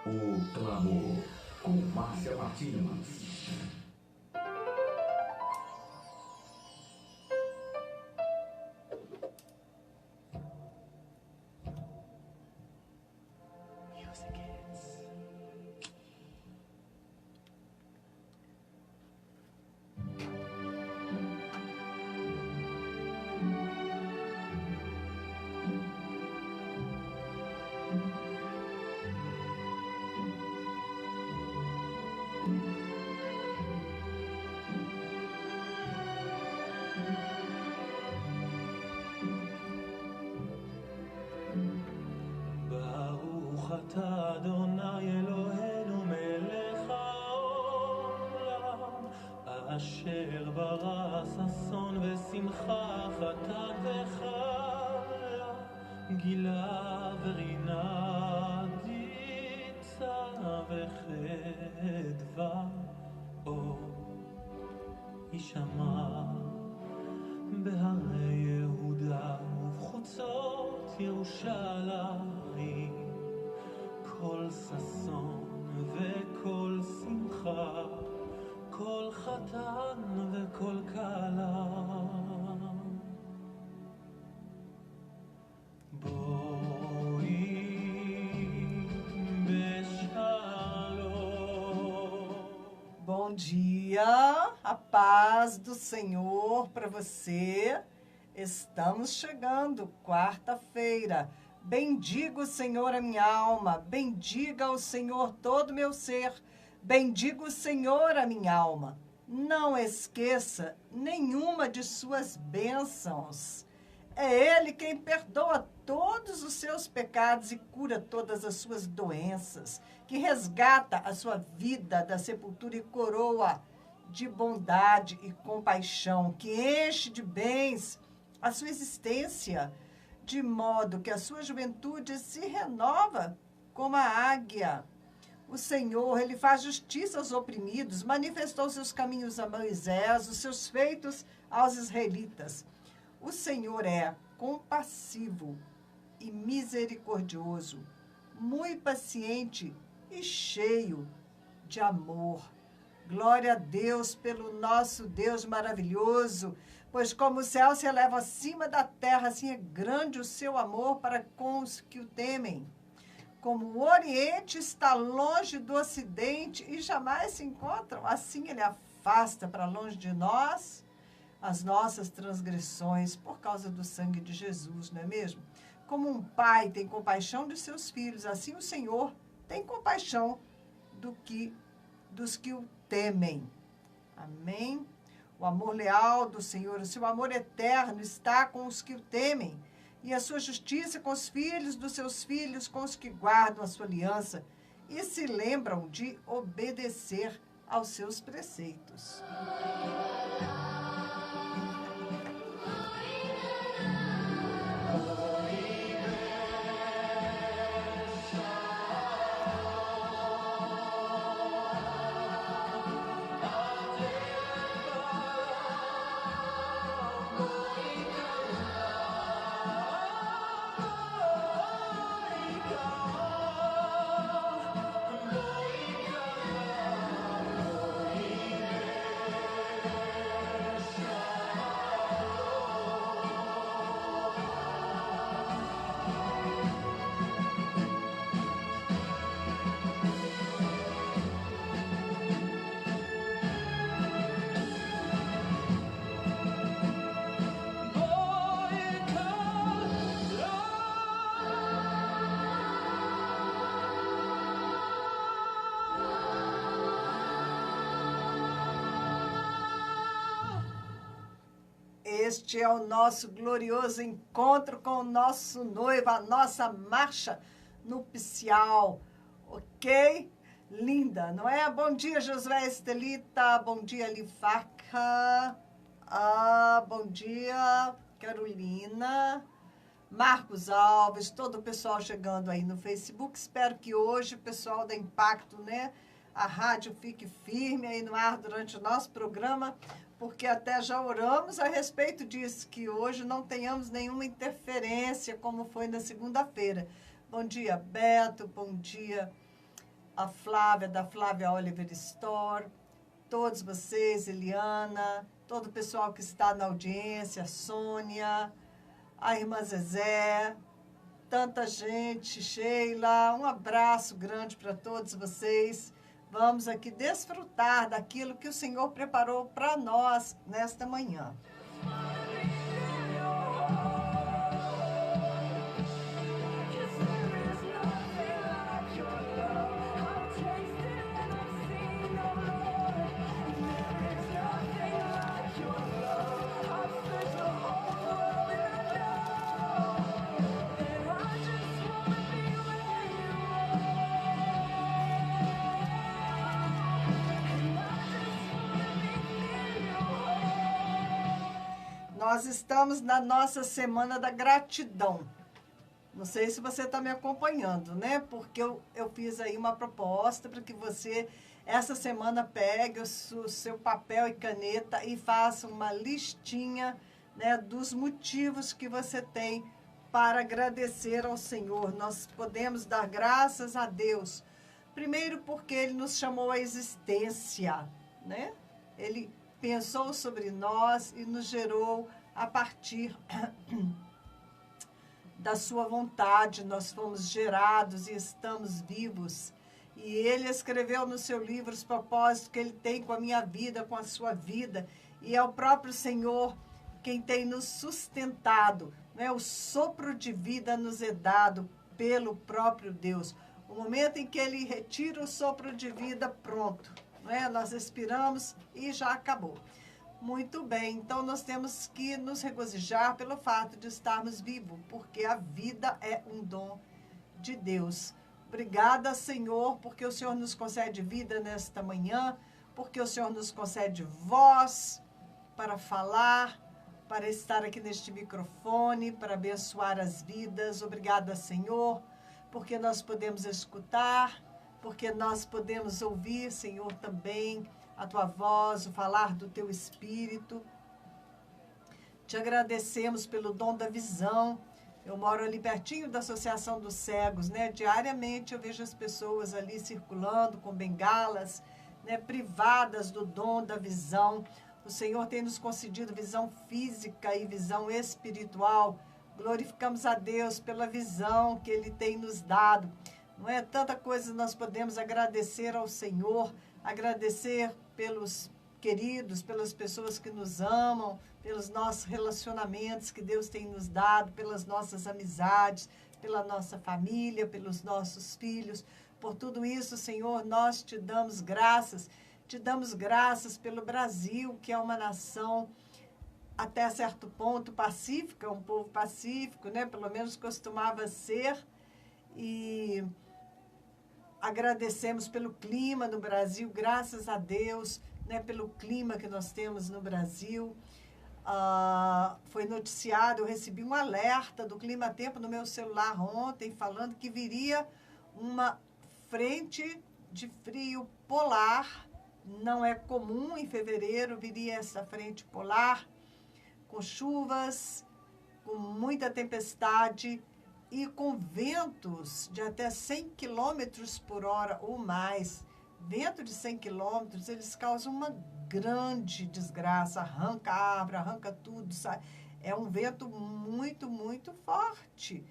O Clamor, com Márcia Martins. אשר ברא ששון ושמחה חתן וחיה גילה ורינה דיצה וחדווה אור יישמע בהרי יהודה ובחוצות ירושלים כל ששון וכל שמחה כל חתן וכל כלה בואי בשלום. Bom dia, a paz do Senhor para você. Estamos chegando, quarta-feira. Bendiga o Senhor a minha alma, bendiga o Senhor todo o meu ser. Bendiga o Senhor a minha alma. Não esqueça nenhuma de suas bênçãos. É Ele quem perdoa todos os seus pecados e cura todas as suas doenças, que resgata a sua vida da sepultura e coroa de bondade e compaixão, que enche de bens a sua existência, de modo que a sua juventude se renova como a águia. O Senhor, Ele faz justiça aos oprimidos, manifestou seus caminhos a Moisés, os seus feitos aos israelitas. O Senhor é compassivo e misericordioso, muito paciente e cheio de amor. Glória a Deus pelo nosso Deus maravilhoso, pois como o céu se eleva acima da terra, assim é grande o seu amor para com os que o temem. Como o Oriente está longe do Ocidente e jamais se encontram, assim Ele afasta para longe de nós as nossas transgressões por causa do sangue de Jesus, não é mesmo? Como um pai tem compaixão de seus filhos, assim o Senhor tem compaixão dos que o temem. Amém? O amor leal do Senhor, o seu amor eterno está com os que o temem, e a sua justiça com os filhos dos seus filhos, com os que guardam a sua aliança e se lembram de obedecer aos seus preceitos. Este é o nosso glorioso encontro com o nosso noivo, a nossa marcha nupcial, ok? Linda, não é? Bom dia, Josué Estelita, bom dia, Lifaca, bom dia, Carolina, Marcos Alves, todo o pessoal chegando aí no Facebook. Espero que hoje o pessoal da Impacto, né, a rádio fique firme aí no ar durante o nosso programa, porque até já oramos a respeito disso, que hoje não tenhamos nenhuma interferência, como foi na segunda-feira. Bom dia, Beto, bom dia, a Flávia, da Flávia Oliver Store, todos vocês, Eliana, todo o pessoal que está na audiência, a Sônia, a irmã Zezé, tanta gente, Sheila, um abraço grande para todos vocês. Vamos aqui desfrutar daquilo que o Senhor preparou para nós nesta manhã. Nós estamos na nossa Semana da Gratidão. Não sei se você está me acompanhando, né? Porque eu fiz aí uma proposta para que você, essa semana, pegue o seu papel e caneta e faça uma listinha, né, dos motivos que você tem para agradecer ao Senhor. Nós podemos dar graças a Deus. Primeiro porque Ele nos chamou à existência, né? Ele pensou sobre nós e nos gerou a partir da sua vontade. Nós fomos gerados e estamos vivos. E Ele escreveu no seu livro os propósitos que Ele tem com a minha vida, com a sua vida. E é o próprio Senhor quem tem nos sustentado, né? O sopro de vida nos é dado pelo próprio Deus. O momento em que Ele retira o sopro de vida, pronto, né? Nós expiramos e já acabou. Muito bem, então nós temos que nos regozijar pelo fato de estarmos vivos, porque a vida é um dom de Deus. Obrigada, Senhor, porque o Senhor nos concede vida nesta manhã, porque o Senhor nos concede voz para falar, para estar aqui neste microfone, para abençoar as vidas. Obrigada, Senhor, porque nós podemos escutar, porque nós podemos ouvir, Senhor, também a Tua voz, o falar do Teu Espírito. Te agradecemos pelo dom da visão. Eu moro ali pertinho da Associação dos Cegos, né? Diariamente eu vejo as pessoas ali circulando com bengalas, né? Privadas do dom da visão. O Senhor tem nos concedido visão física e visão espiritual. Glorificamos a Deus pela visão que Ele tem nos dado. Não é? Tanta coisa nós podemos agradecer ao Senhor, agradecer pelos queridos, pelas pessoas que nos amam, pelos nossos relacionamentos que Deus tem nos dado, pelas nossas amizades, pela nossa família, pelos nossos filhos. Por tudo isso, Senhor, nós te damos graças. Te damos graças pelo Brasil, que é uma nação até certo ponto pacífica, um povo pacífico, né? Pelo menos costumava ser. E agradecemos pelo clima no Brasil, graças a Deus, né, pelo clima que nós temos no Brasil. Foi noticiado, eu recebi um alerta do Clima Tempo no meu celular ontem, falando que viria uma frente de frio polar. Não é comum, em fevereiro viria essa frente polar, com chuvas, com muita tempestade, e com ventos de até 100 km por hora ou mais. Vento de 100 km, eles causam uma grande desgraça, arranca a árvore, arranca tudo, sabe? É um vento muito, muito forte.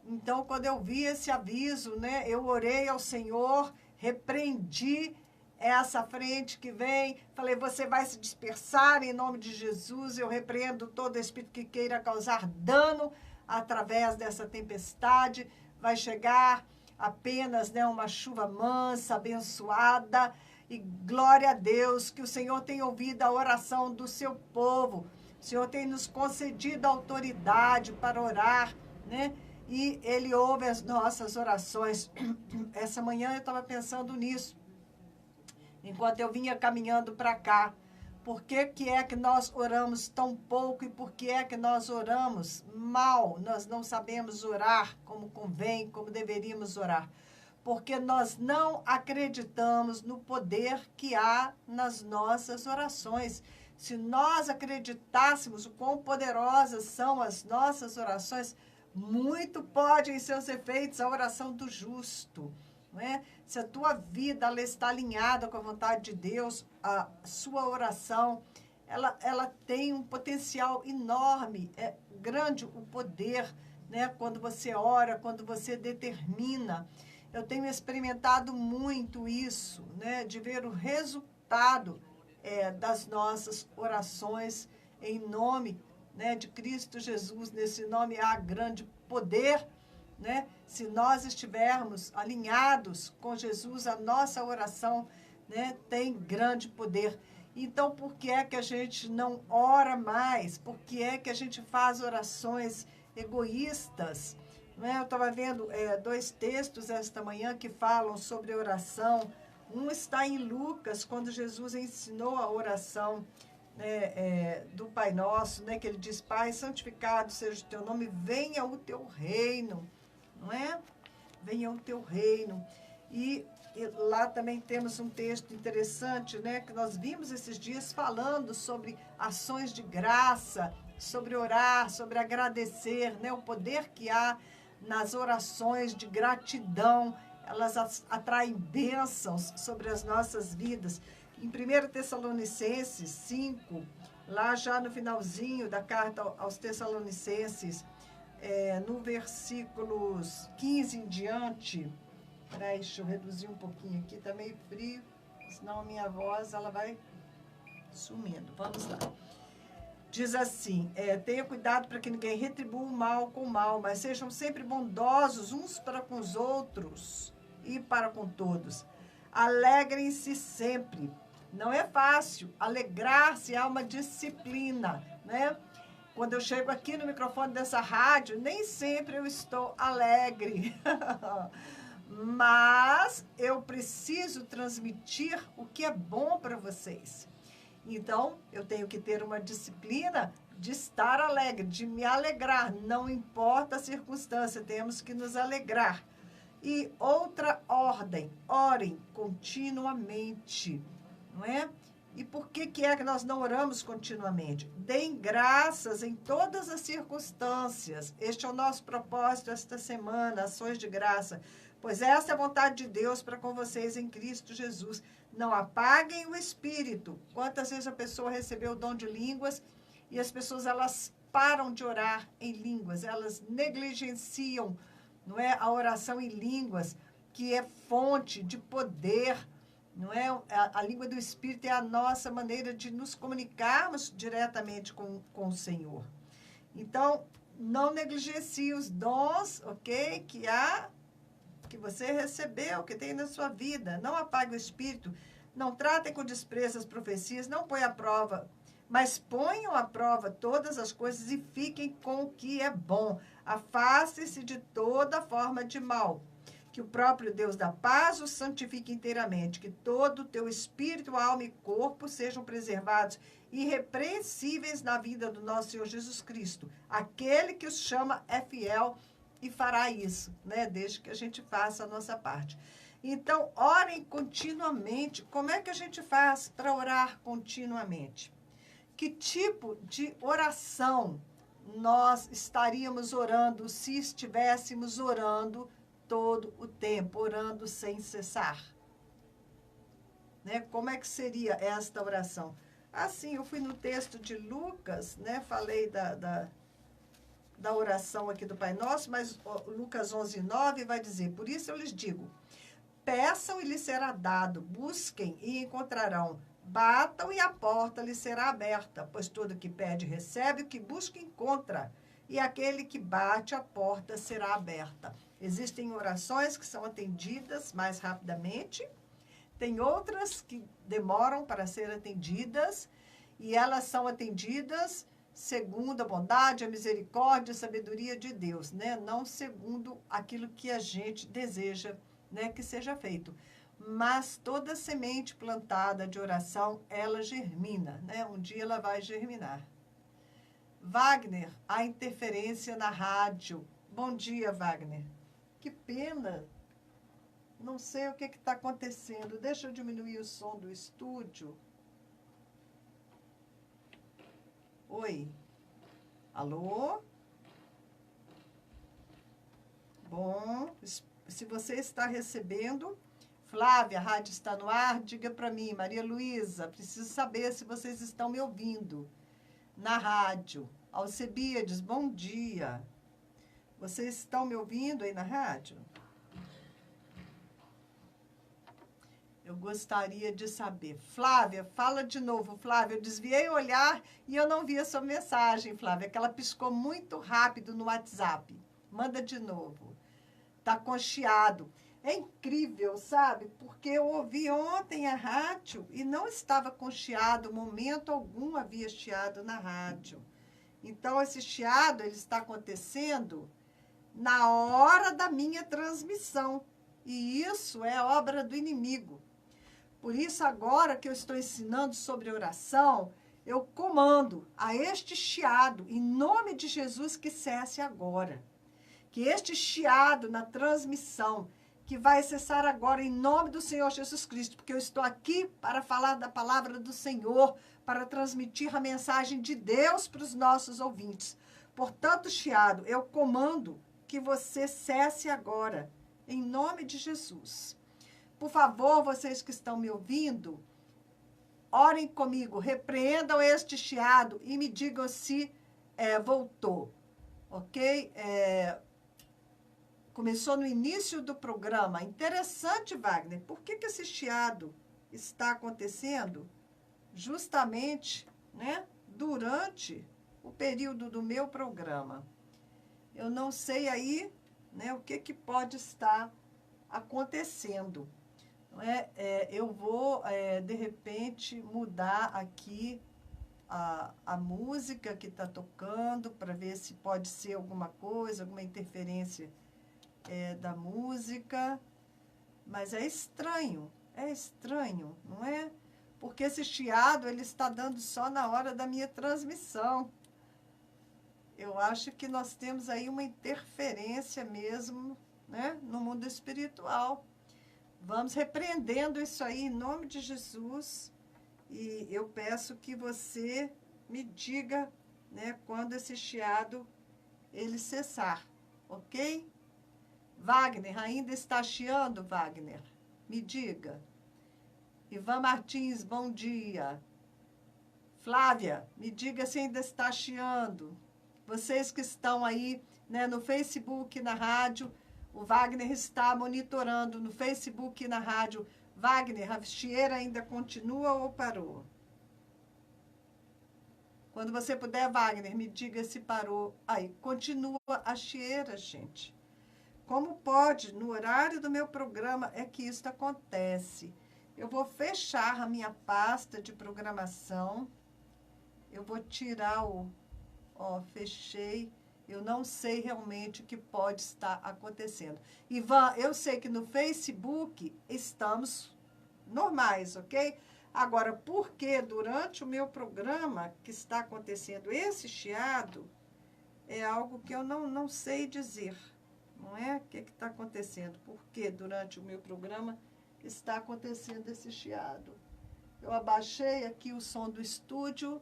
Então, quando eu vi esse aviso, né, eu orei ao Senhor, repreendi essa frente que vem, falei, você vai se dispersar em nome de Jesus. Eu repreendo todo espírito que queira causar dano através dessa tempestade. Vai chegar apenas, né, uma chuva mansa, abençoada, e glória a Deus, que o Senhor tem ouvido a oração do seu povo. O Senhor tem nos concedido autoridade para orar, né? E Ele ouve as nossas orações. Essa manhã eu estava pensando nisso, enquanto eu vinha caminhando para cá. Por que é que nós oramos tão pouco e por que é que nós oramos mal? Nós não sabemos orar como convém, como deveríamos orar. Porque nós não acreditamos no poder que há nas nossas orações. Se nós acreditássemos o quão poderosas são as nossas orações, muito pode em seus efeitos a oração do justo. não é? Se a tua vida ela está alinhada com a vontade de Deus, a sua oração, ela tem um potencial enorme, é grande o poder, né? Quando você ora, quando você determina. Eu tenho experimentado muito isso, né? De ver o resultado das nossas orações em nome, né, de Cristo Jesus. Nesse nome há grande poder, né? Se nós estivermos alinhados com Jesus, a nossa oração, né, tem grande poder. Então, por que é que a gente não ora mais? Por que é que a gente faz orações egoístas? Não é? Eu estava vendo 2 textos esta manhã que falam sobre oração. Um está em Lucas, quando Jesus ensinou a oração, né, do Pai Nosso, né, que ele diz: Pai, santificado seja o teu nome, venha o teu reino, não é? Venha o teu reino. E lá também temos um texto interessante, né, que nós vimos esses dias falando sobre ações de graça, sobre orar, sobre agradecer, né, o poder que há nas orações de gratidão. Elas atraem bênçãos sobre as nossas vidas. Em 1 Tessalonicenses 5, lá já no finalzinho da carta aos Tessalonicenses, no versículos 15 em diante, peraí, deixa eu reduzir um pouquinho aqui, tá meio frio, senão a minha voz ela vai sumindo. Vamos lá. Diz assim, tenha cuidado para que ninguém retribua o mal com o mal, mas sejam sempre bondosos uns para com os outros e para com todos. Alegrem-se sempre. Não é fácil. Alegrar-se é uma disciplina, né? Quando eu chego aqui no microfone dessa rádio, nem sempre eu estou alegre. Mas eu preciso transmitir o que é bom para vocês. Então, eu tenho que ter uma disciplina de estar alegre, de me alegrar. Não importa a circunstância, temos que nos alegrar. E outra ordem, orem continuamente, não é? E por que é que nós não oramos continuamente? Deem graças em todas as circunstâncias. Este é o nosso propósito esta semana, ações de graça. Pois essa é a vontade de Deus para com vocês em Cristo Jesus. Não apaguem o espírito. Quantas vezes a pessoa recebeu o dom de línguas e as pessoas elas param de orar em línguas, elas negligenciam, não é, a oração em línguas, que é fonte de poder, não é? A língua do Espírito é a nossa maneira de nos comunicarmos diretamente com o Senhor. Então, não negligencie os dons, ok? Que você recebeu, que tem na sua vida. Não apague o espírito. Não tratem com desprezo as profecias. Não põe à prova, mas ponham à prova todas as coisas e fiquem com o que é bom. Afaste-se de toda forma de mal. Que o próprio Deus da paz os santifique inteiramente. Que todo o teu espírito, alma e corpo sejam preservados irrepreensíveis na vida do nosso Senhor Jesus Cristo. Aquele que os chama é fiel e fará isso, né? Desde que a gente faça a nossa parte. Então, orem continuamente. Como é que a gente faz para orar continuamente? Que tipo de oração nós estaríamos orando se estivéssemos orando todo o tempo, orando sem cessar? Né? Como é que seria esta oração? Assim, eu fui no texto de Lucas, né? Falei da oração aqui do Pai Nosso, mas Lucas 11:9 vai dizer: por isso eu lhes digo, peçam e lhes será dado, busquem e encontrarão, batam e a porta lhes será aberta, pois todo que pede recebe, o que busca encontra, e aquele que bate a porta será aberta. Existem orações que são atendidas mais rapidamente, tem outras que demoram para ser atendidas, e elas são atendidas segundo a bondade, a misericórdia, a sabedoria de Deus, né? Não segundo aquilo que a gente deseja, né, que seja feito. Mas toda semente plantada de oração, ela germina, né? Um dia ela vai germinar. Wagner, a interferência na rádio. Bom dia, Wagner. Que pena. Não sei o que está acontecendo. Deixa eu diminuir o som do estúdio. Oi. Alô? Bom, se você está recebendo. Flávia, a rádio está no ar, diga para mim. Maria Luísa, preciso saber se vocês estão me ouvindo na rádio. Alcebíades, bom dia. Vocês estão me ouvindo aí na rádio? Eu gostaria de saber. Flávia, fala de novo. Flávia, eu desviei o olhar e eu não vi a sua mensagem, Flávia, que ela piscou muito rápido no WhatsApp. Manda de novo. Tá com chiado. É incrível, sabe? Porque eu ouvi ontem a rádio e não estava com chiado, momento algum havia chiado na rádio. Então, esse chiado, ele está acontecendo na hora da minha transmissão. E isso é obra do inimigo. Por isso, agora que eu estou ensinando sobre oração, eu comando a este chiado, em nome de Jesus, que cesse agora. Que este chiado na transmissão, que vai cessar agora em nome do Senhor Jesus Cristo, porque eu estou aqui para falar da palavra do Senhor, para transmitir a mensagem de Deus para os nossos ouvintes. Portanto, chiado, eu comando que você cesse agora, em nome de Jesus. Por favor, vocês que estão me ouvindo, orem comigo, repreendam este chiado e me digam se voltou, ok? Começou no início do programa. Interessante, Wagner. Por que esse chiado está acontecendo justamente, né, durante o período do meu programa? Eu não sei aí, né, o que pode estar acontecendo. Eu vou, de repente, mudar aqui a música que está tocando para ver se pode ser alguma coisa, alguma interferência da música, mas é estranho, não é? Porque esse chiado, ele está dando só na hora da minha transmissão. Eu acho que nós temos aí uma interferência mesmo, né, no mundo espiritual. Vamos repreendendo isso aí em nome de Jesus, e eu peço que você me diga, né, quando esse chiado ele cessar, ok? Wagner, ainda está chiando, Wagner? Me diga. Ivan Martins, bom dia. Flávia, me diga se ainda está chiando. Vocês que estão aí, né, no Facebook, na rádio, o Wagner está monitorando no Facebook e na rádio. Wagner, a chieira ainda continua ou parou? Quando você puder, Wagner, me diga se parou. Aí, continua a chieira, gente. Como pode, no horário do meu programa, é que isso acontece. Eu vou fechar a minha pasta de programação. Eu vou tirar fechei. Eu não sei realmente o que pode estar acontecendo. Ivan, eu sei que no Facebook estamos normais, ok? Agora, por que durante o meu programa que está acontecendo esse chiado, é algo que eu não sei dizer. Não é? O que está acontecendo? Por que durante o meu programa está acontecendo esse chiado? Eu abaixei aqui o som do estúdio,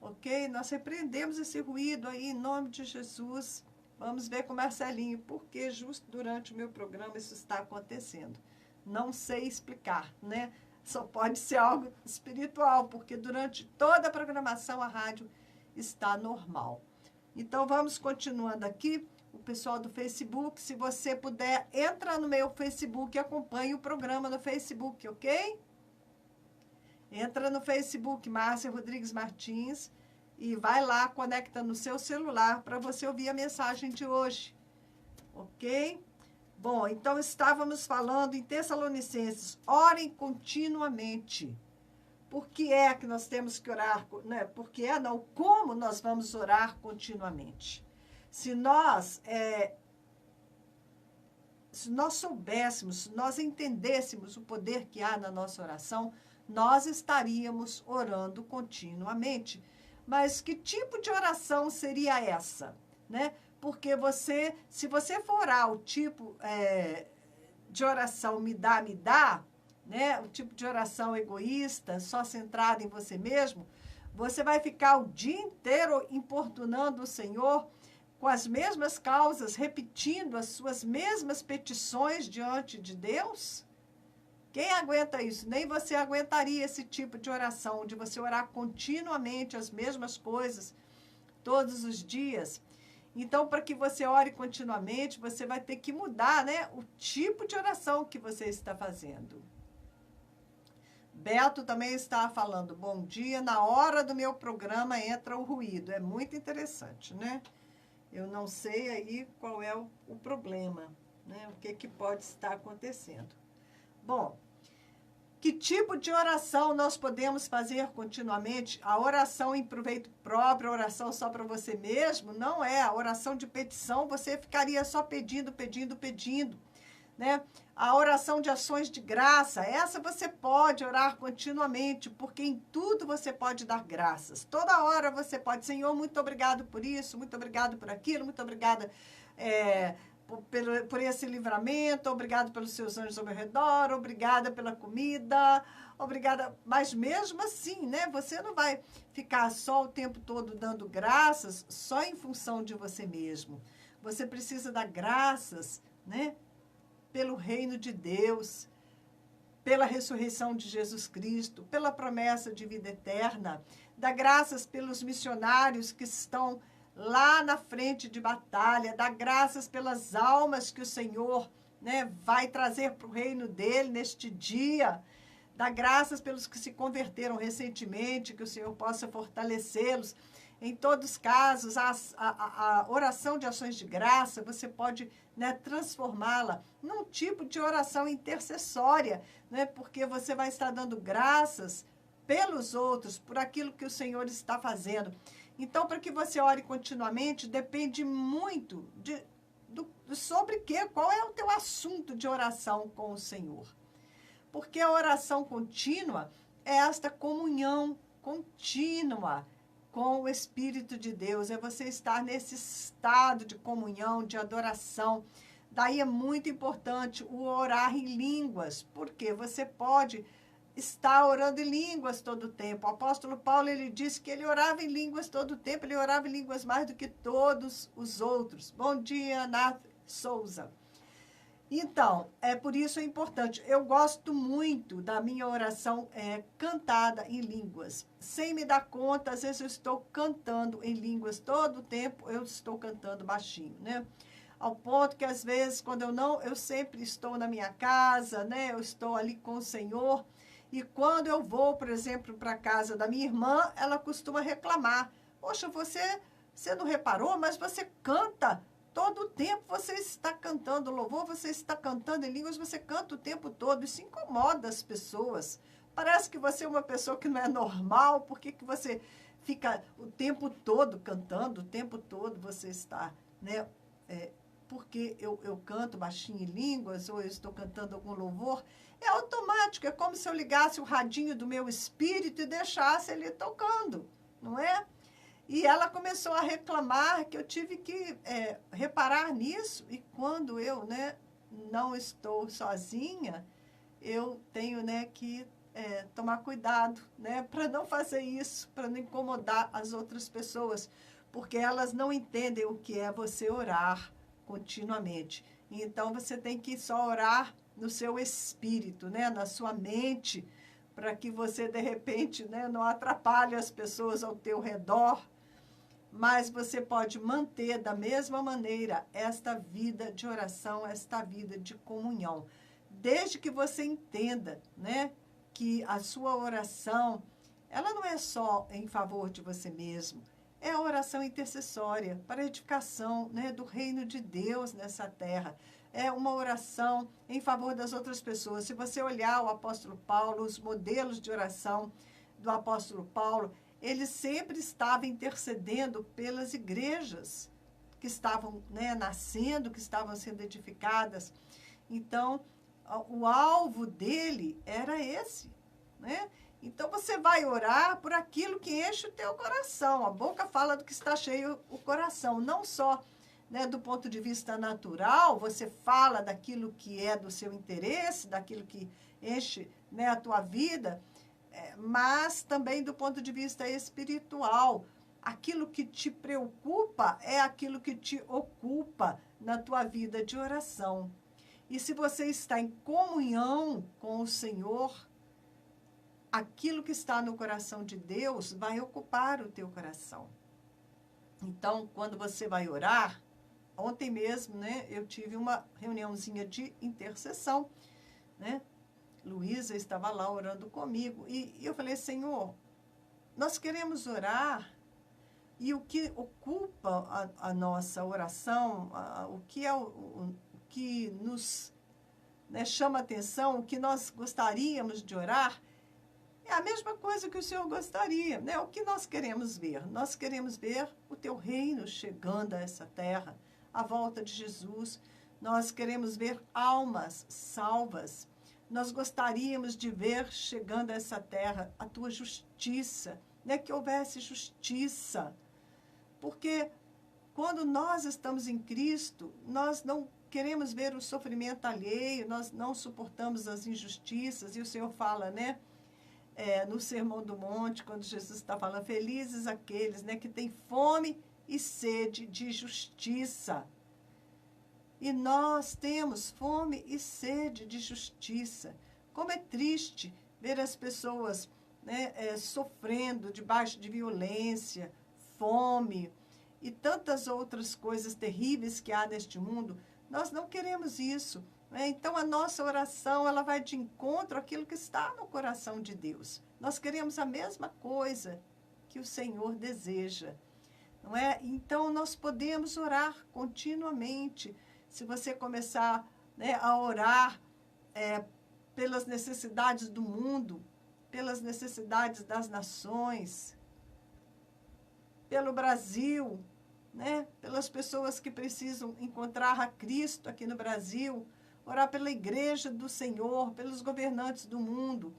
ok? Nós repreendemos esse ruído aí em nome de Jesus. Vamos ver com o Marcelinho por que justo durante o meu programa isso está acontecendo. Não sei explicar, né? Só pode ser algo espiritual, porque durante toda a programação a rádio está normal. Então, vamos continuando aqui. O pessoal do Facebook, se você puder, entra no meu Facebook e acompanhe o programa no Facebook, ok? Entra no Facebook, Márcia Rodrigues Martins, e vai lá, conecta no seu celular para você ouvir a mensagem de hoje, ok? Bom, então estávamos falando em Tessalonicenses, orem continuamente. Por que é que nós temos que orar, né? Como nós vamos orar continuamente? Se nós soubéssemos, se nós entendêssemos o poder que há na nossa oração, nós estaríamos orando continuamente. Mas que tipo de oração seria essa, né? Porque se você for orar o tipo de oração me dá, né? O tipo de oração egoísta, só centrada em você mesmo, você vai ficar o dia inteiro importunando o Senhor com com as mesmas causas, repetindo as suas mesmas petições diante de Deus? Quem aguenta isso? Nem você aguentaria esse tipo de oração, de você orar continuamente as mesmas coisas, todos os dias. Então, para que você ore continuamente, você vai ter que mudar, né, o tipo de oração que você está fazendo. Beto também está falando, bom dia, na hora do meu programa entra o ruído. É muito interessante, né? Eu não sei aí qual é o problema, né? O que pode estar acontecendo. Bom, que tipo de oração nós podemos fazer continuamente? A oração em proveito próprio, a oração só para você mesmo, não é. A oração de petição, você ficaria só pedindo, né? A oração de ações de graça, essa você pode orar continuamente, porque em tudo você pode dar graças. Toda hora você pode, Senhor, muito obrigado por isso, muito obrigado por aquilo, muito obrigada por esse livramento, obrigado pelos seus anjos ao meu redor, obrigada pela comida, obrigada. Mas mesmo assim, né, você não vai ficar só o tempo todo dando graças só em função de você mesmo. Você precisa dar graças, né, pelo reino de Deus, pela ressurreição de Jesus Cristo, pela promessa de vida eterna. Dá graças pelos missionários que estão lá na frente de batalha. Dá graças pelas almas que o Senhor, né, vai trazer para o reino dele neste dia. Dá graças pelos que se converteram recentemente, que o Senhor possa fortalecê-los. Em todos os casos, a oração de ações de graça, você pode, né, transformá-la num tipo de oração intercessória, né, porque você vai estar dando graças pelos outros, por aquilo que o Senhor está fazendo. Então, para que você ore continuamente, depende muito sobre quê? Qual é o teu assunto de oração com o Senhor? Porque a oração contínua é esta comunhão contínua com o Espírito de Deus, é você estar nesse estado de comunhão, de adoração. Daí é muito importante o orar em línguas, porque você pode estar orando em línguas todo o tempo. O apóstolo Paulo, ele disse que ele orava em línguas todo o tempo, ele orava em línguas mais do que todos os outros. Bom dia, Nath Souza. Então, por isso é importante. Eu gosto muito da minha oração cantada em línguas. Sem me dar conta, às vezes eu estou cantando em línguas todo o tempo, eu estou cantando baixinho, né? Ao ponto que, às vezes, quando eu sempre estou na minha casa, né? Eu estou ali com o Senhor. E quando eu vou, por exemplo, para a casa da minha irmã, ela costuma reclamar. Poxa, você não reparou, mas você canta todo o tempo, você está cantando louvor, você está cantando em línguas, você canta o tempo todo. Isso incomoda as pessoas. Parece que você é uma pessoa que não é normal. Por que você fica o tempo todo cantando, o tempo todo você está, né? Porque eu canto baixinho em línguas, ou eu estou cantando algum louvor, é automático, é como se eu ligasse o radinho do meu espírito e deixasse ele tocando, não é? E ela começou a reclamar que eu tive que reparar nisso. E quando eu, né, não estou sozinha, eu tenho, né, que tomar cuidado, né, para não fazer isso, para não incomodar as outras pessoas, porque elas não entendem o que é você orar continuamente. Então, você tem que só orar no seu espírito, né, na sua mente, para que você, de repente, né, não atrapalhe as pessoas ao teu redor. Mas você pode manter da mesma maneira esta vida de oração, esta vida de comunhão. Desde que você entenda, né, que a sua oração, ela não é só em favor de você mesmo. É a oração intercessória para a edificação, né, do reino de Deus nessa terra. É uma oração em favor das outras pessoas. Se você olhar o apóstolo Paulo, os modelos de oração do apóstolo Paulo, ele sempre estava intercedendo pelas igrejas que estavam, né, nascendo, que estavam sendo edificadas. Então, o alvo dele era esse, né? Então, você vai orar por aquilo que enche o teu coração. A boca fala do que está cheio o coração. Não só, né, do ponto de vista natural, você fala daquilo que é do seu interesse, daquilo que enche, né, a tua vida, mas também do ponto de vista espiritual. aquilo que te preocupa é aquilo que te ocupa na tua vida de oração. E se você está em comunhão com o Senhor, aquilo que está no coração de Deus vai ocupar o teu coração. Então, quando você vai orar, ontem mesmo, né, eu tive uma reuniãozinha de intercessão, né? Luísa estava lá orando comigo e eu falei, Senhor, nós queremos orar e o que ocupa a nossa oração, o que é o que nos, né, chama atenção, o que nós gostaríamos de orar, é a mesma coisa que o Senhor gostaria, né? O que nós queremos ver? Nós queremos ver o teu reino chegando a essa terra, a volta de Jesus. Nós queremos ver almas salvas. Nós gostaríamos de ver chegando a essa terra a tua justiça, né? Que houvesse justiça. Porque quando nós estamos em Cristo, nós não queremos ver o sofrimento alheio, nós não suportamos as injustiças. E o Senhor fala, né? No Sermão do Monte, quando Jesus está falando, felizes aqueles, né, que têm fome e sede de justiça. E nós temos fome e sede de justiça. Como é triste ver as pessoas, né, sofrendo debaixo de violência, fome e tantas outras coisas terríveis que há neste mundo. Nós não queremos isso. Então, a nossa oração, ela vai de encontro àquilo que está no coração de Deus. Nós queremos a mesma coisa que o Senhor deseja, não é? Então, nós podemos orar continuamente. Se você começar, né, a orar pelas necessidades do mundo, pelas necessidades das nações, pelo Brasil, né, pelas pessoas que precisam encontrar a Cristo aqui no Brasil, orar pela igreja do Senhor, pelos governantes do mundo,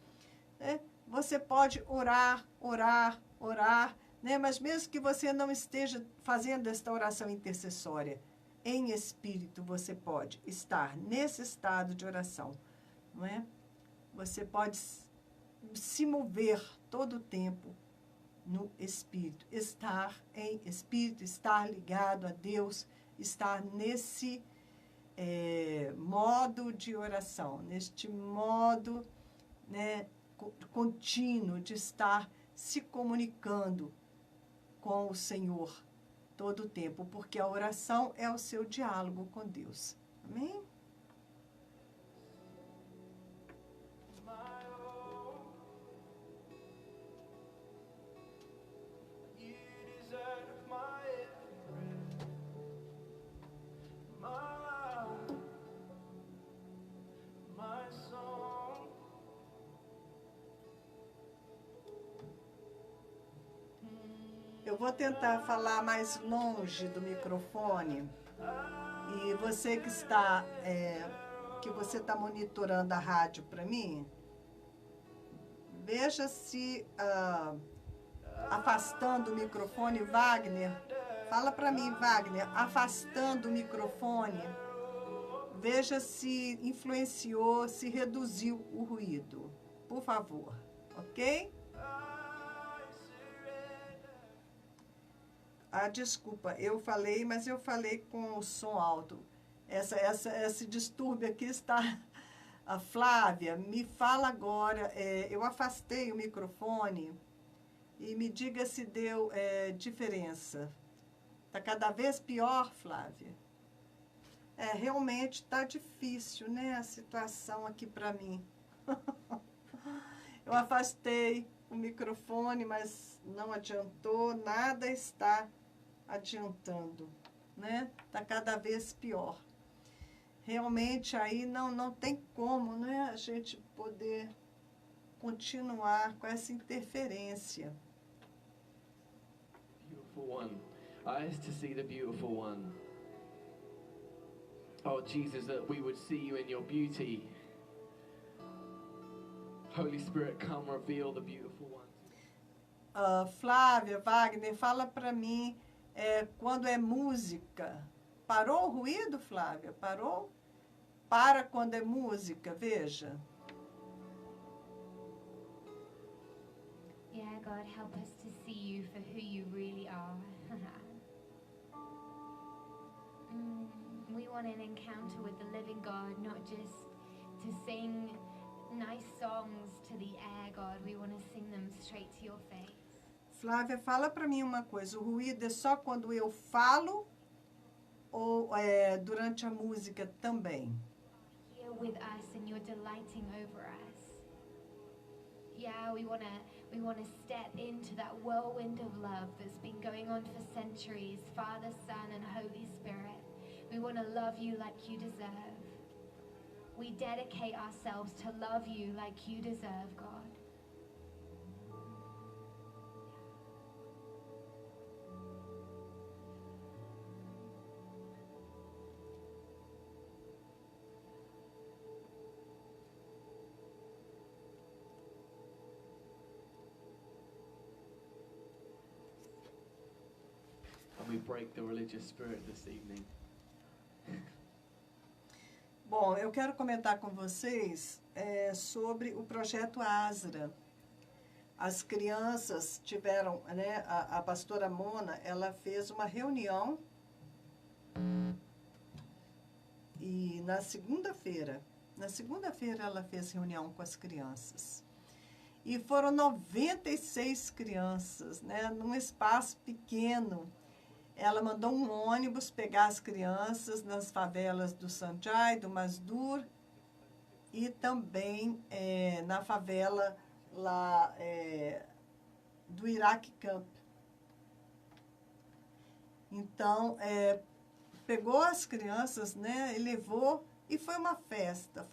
né? Você pode orar, né? Mas mesmo que você não esteja fazendo esta oração intercessória, em espírito você pode estar nesse estado de oração, não é? Você pode se mover todo o tempo no espírito, estar em espírito, estar ligado a Deus, estar nesse modo de oração, neste modo, né, contínuo de estar se comunicando com o Senhor todo o tempo, porque a oração é o seu diálogo com Deus. Amém? Eu vou tentar falar mais longe do microfone. E você que está, que você está monitorando a rádio para mim, veja se afastando o microfone, Wagner, fala para mim, Wagner, afastando o microfone, veja se influenciou, se reduziu o ruído, por favor, ok? Desculpa, eu falei, mas eu falei com o som alto. Esse distúrbio aqui está... A Flávia, me fala agora, eu afastei o microfone e me diga se deu diferença. Está cada vez pior, Flávia? Realmente está difícil, né, a situação aqui para mim. Eu afastei o microfone, mas não adiantou, nada está adiantando, né? Está cada vez pior. Realmente aí não tem como, né, a gente poder continuar com essa interferência. Beautiful one. Eyes to see the beautiful one. Oh, Jesus, that we would see you in your beauty. Holy Spirit, come reveal the beautiful one. Flávia, Wagner, fala para mim, quando é música. Parou o ruído, Flávia? Parou? Para quando é música, veja. Yeah, God, help us to see you for who you really are. We want an encounter with the living God, not just to sing nice songs to the air, God. We want to sing them straight to your face. Flávia, fala para mim uma coisa. O ruído é só quando eu falo ou durante a música também? Here with us and you're delighting over us. Yeah, we want to step into that whirlwind of love that's been going on for centuries, Father, Son, and Holy Spirit. We want to love you like you deserve. We dedicate ourselves to love you like you deserve, God. And we break the religious spirit this evening. Bom, eu quero comentar com vocês sobre o projeto Asra. As crianças tiveram, né, a pastora Mona, ela fez uma reunião e na segunda-feira ela fez reunião com as crianças. E foram 96 crianças, né, num espaço pequeno. Ela mandou um ônibus pegar as crianças nas favelas do Sanjay, do Mazdur e também na favela lá do Iraq Camp. Então, pegou as crianças, né, e levou, e foi uma festa,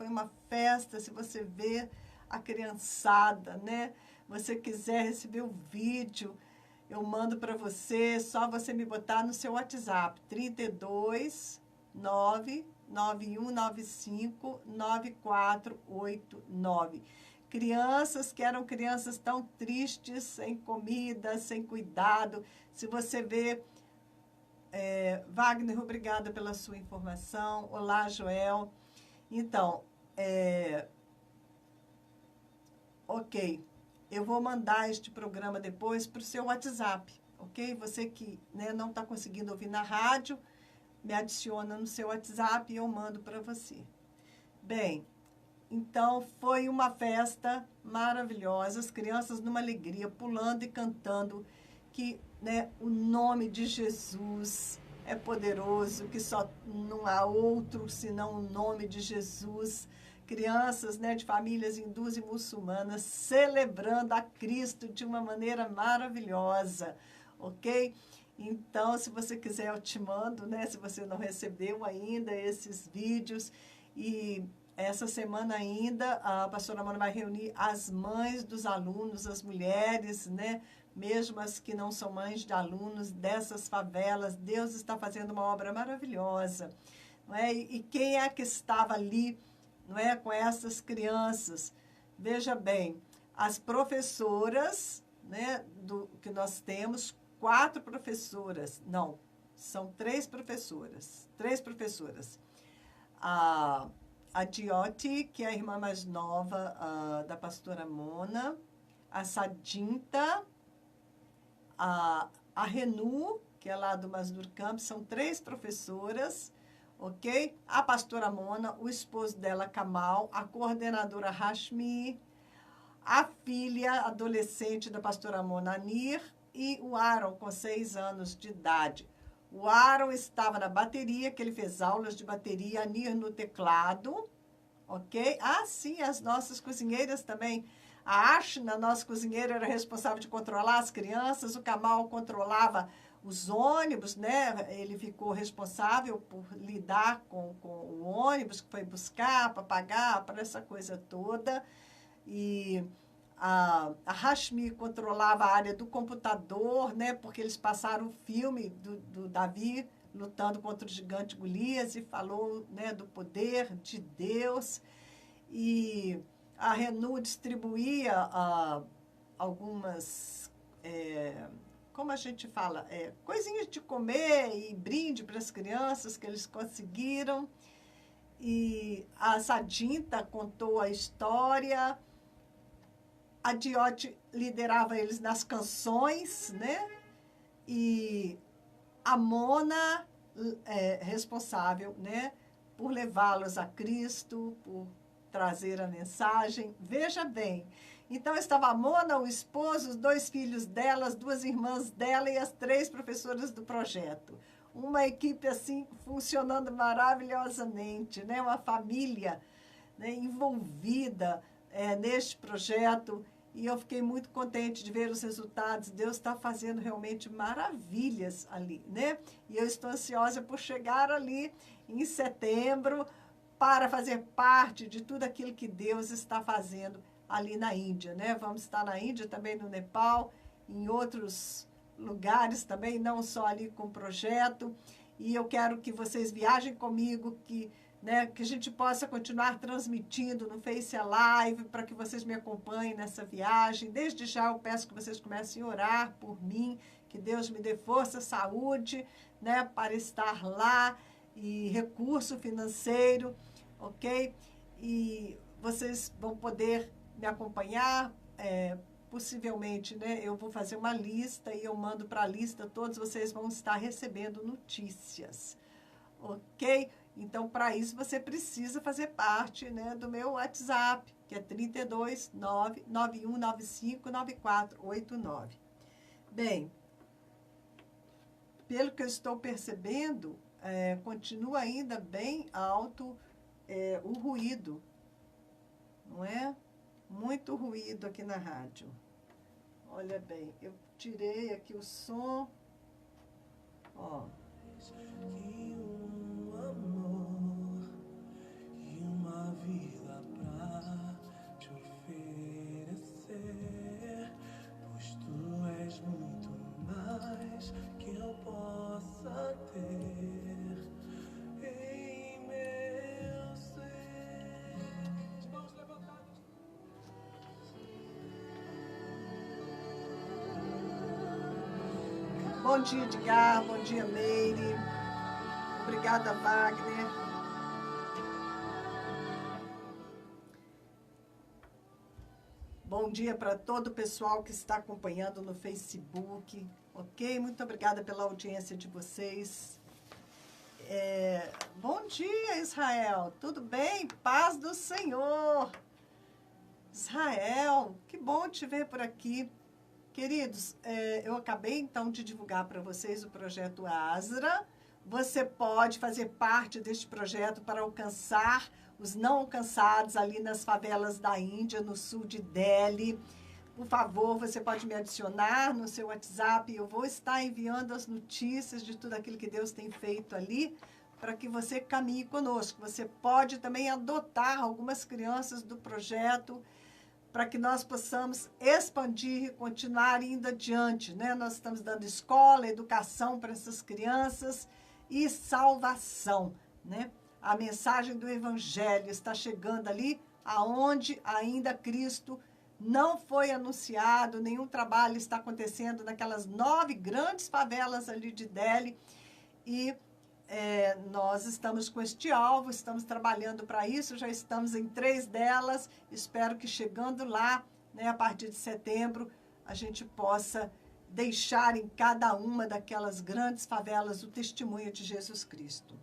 se você vê a criançada, né, você quiser receber o vídeo, eu mando para você, só você me botar no seu WhatsApp, 32 99195 9489. Crianças que eram crianças tão tristes, sem comida, sem cuidado. Se você vê... Wagner, obrigada pela sua informação. Olá, Joel. Então, ok. Eu vou mandar este programa depois para o seu WhatsApp, ok? Você que, né, não está conseguindo ouvir na rádio, me adiciona no seu WhatsApp e eu mando para você. Bem, então foi uma festa maravilhosa, as crianças numa alegria, pulando e cantando, que, né, o nome de Jesus é poderoso, que só não há outro senão o nome de Jesus. Crianças, né, de famílias hindus e muçulmanas celebrando a Cristo de uma maneira maravilhosa, ok? Então, se você quiser, eu te mando, né, se você não recebeu ainda esses vídeos. E essa semana ainda, a pastora Mona vai reunir as mães dos alunos, as mulheres, né, mesmo as que não são mães de alunos dessas favelas. Deus está fazendo uma obra maravilhosa, não é? E quem é que estava ali, não é, com essas crianças? Veja bem, as professoras, né, que nós temos, 4 professoras, não, são 3 professoras, a Jyoti, que é a irmã mais nova da pastora Mona, a Sadinta, a Renu, que é lá do Mazdur Camp, são 3 professoras, ok? A pastora Mona, o esposo dela, Kamal, a coordenadora Hashmi, a filha adolescente da pastora Mona, Anir, e o Aaron, com 6 anos de idade. O Aaron estava na bateria, que ele fez aulas de bateria, a Anir no teclado, ok? Ah, sim, as nossas cozinheiras também. A Ashna, nossa cozinheira, era responsável de controlar as crianças, o Kamal controlava os ônibus, né? Ele ficou responsável por lidar com o ônibus, que foi buscar, para pagar, para essa coisa toda. E a Hashmi controlava a área do computador, né? Porque eles passaram o filme do Davi lutando contra o gigante Golias e falou, né, do poder de Deus. E a Renu distribuía algumas... como a gente fala, coisinhas de comer e brinde para as crianças que eles conseguiram. E a Sadinta contou a história. a Diote liderava eles nas canções, né? E a Mona responsável, né? Por levá-los a Cristo, por trazer a mensagem. Veja bem, então estava a Mona, o esposo, os 2 filhos dela, as 2 irmãs dela e as 3 professoras do projeto. Uma equipe assim funcionando maravilhosamente, né? Uma família, né, envolvida neste projeto, e eu fiquei muito contente de ver os resultados. Deus está fazendo realmente maravilhas ali, né? E eu estou ansiosa por chegar ali em setembro para fazer parte de tudo aquilo que Deus está fazendo ali na Índia, né? Vamos estar na Índia, também no Nepal, em outros lugares também, não só ali com o projeto. E eu quero que vocês viajem comigo, que a gente possa continuar transmitindo no Face Live, para que vocês me acompanhem nessa viagem. Desde já eu peço que vocês comecem a orar por mim, que Deus me dê força, saúde, né, para estar lá, e recurso financeiro, ok? E vocês vão poder me acompanhar, possivelmente, né, eu vou fazer uma lista e eu mando para a lista, todos vocês vão estar recebendo notícias, ok? Então, para isso, você precisa fazer parte, né, do meu WhatsApp, que é 32991959489. Bem, pelo que eu estou percebendo, continua ainda bem alto o ruído, não é? Muito ruído aqui na rádio. Olha bem, eu tirei aqui o som, ó. E um amor e uma vida pra te oferecer, pois tu és muito mais que eu possa ter em meu ser. Mãos levantadas. Bom dia, Edgar. Bom dia, Meire. Obrigada, Wagner. Bom dia para todo o pessoal que está acompanhando no Facebook, ok? Muito obrigada pela audiência de vocês. Bom dia, Israel. Tudo bem? Paz do Senhor. Israel, que bom te ver por aqui. Queridos, eu acabei então de divulgar para vocês o projeto Asra. Você pode fazer parte deste projeto para alcançar os não alcançados ali nas favelas da Índia, no sul de Delhi. Por favor, você pode me adicionar no seu WhatsApp. Eu vou estar enviando as notícias de tudo aquilo que Deus tem feito ali, para que você caminhe conosco. Você pode também adotar algumas crianças do projeto, para que nós possamos expandir e continuar indo adiante, né? Nós estamos dando escola, educação para essas crianças e salvação, né? A mensagem do Evangelho está chegando ali aonde ainda Cristo não foi anunciado, nenhum trabalho está acontecendo naquelas 9 grandes favelas ali de Delhi, e nós estamos com este alvo, estamos trabalhando para isso, já estamos em 3 delas, espero que chegando lá, né, a partir de setembro, a gente possa deixar em cada uma daquelas grandes favelas o testemunho de Jesus Cristo.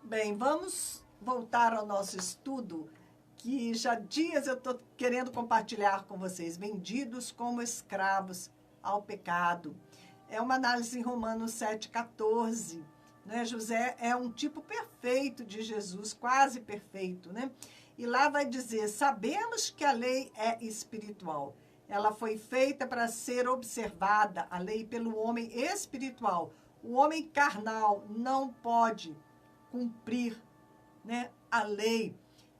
Bem, vamos voltar ao nosso estudo, que já há dias eu estou querendo compartilhar com vocês. Vendidos como escravos ao pecado. É uma análise em Romanos 7,14. Né? José é um tipo perfeito de Jesus, quase perfeito. Né? E lá vai dizer, sabemos que a lei é espiritual. Ela foi feita para ser observada, a lei, pelo homem espiritual. O homem carnal não pode cumprir, né, a lei.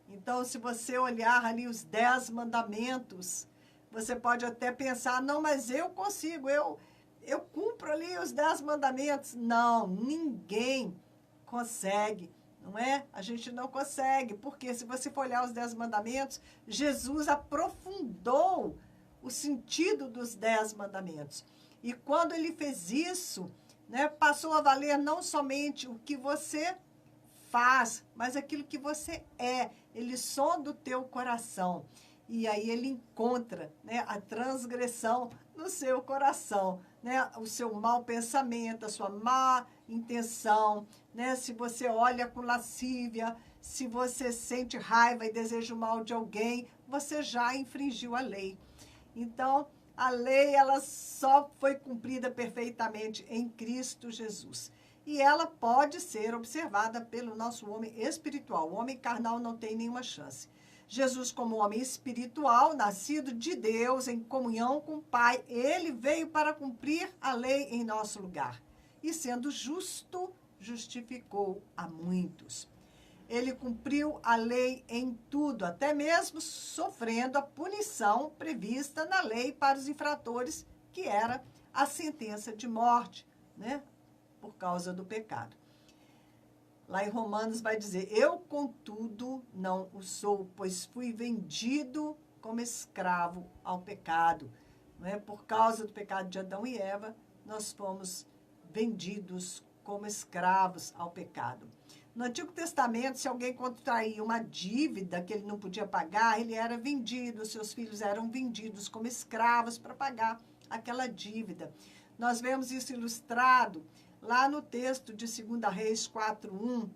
Então, se você olhar ali os 10 mandamentos, você pode até pensar, não, mas eu consigo, eu cumpro ali os 10 mandamentos. Não, ninguém consegue não é? A gente não consegue, porque se você for olhar os 10 mandamentos, Jesus aprofundou o sentido dos 10 mandamentos. E quando ele fez isso, né, passou a valer não somente o que você faz, mas aquilo que você é. Ele sonda o teu coração. E aí ele encontra, né, a transgressão no seu coração, né, o seu mau pensamento, a sua má intenção, né, se você olha com lascívia, se você sente raiva e deseja o mal de alguém, você já infringiu a lei. Então, a lei, ela só foi cumprida perfeitamente em Cristo Jesus. E ela pode ser observada pelo nosso homem espiritual. O homem carnal não tem nenhuma chance. Jesus, como homem espiritual, nascido de Deus, em comunhão com o Pai, ele veio para cumprir a lei em nosso lugar. E sendo justo, justificou a muitos. Ele cumpriu a lei em tudo, até mesmo sofrendo a punição prevista na lei para os infratores, que era a sentença de morte, né, por causa do pecado. Lá em Romanos vai dizer, eu, contudo, não o sou, pois fui vendido como escravo ao pecado. Não é? Por causa do pecado de Adão e Eva, nós fomos vendidos como escravos ao pecado. No Antigo Testamento, se alguém contraía uma dívida que ele não podia pagar, ele era vendido, seus filhos eram vendidos como escravos para pagar aquela dívida. Nós vemos isso ilustrado lá no texto de 2 Reis 4:1,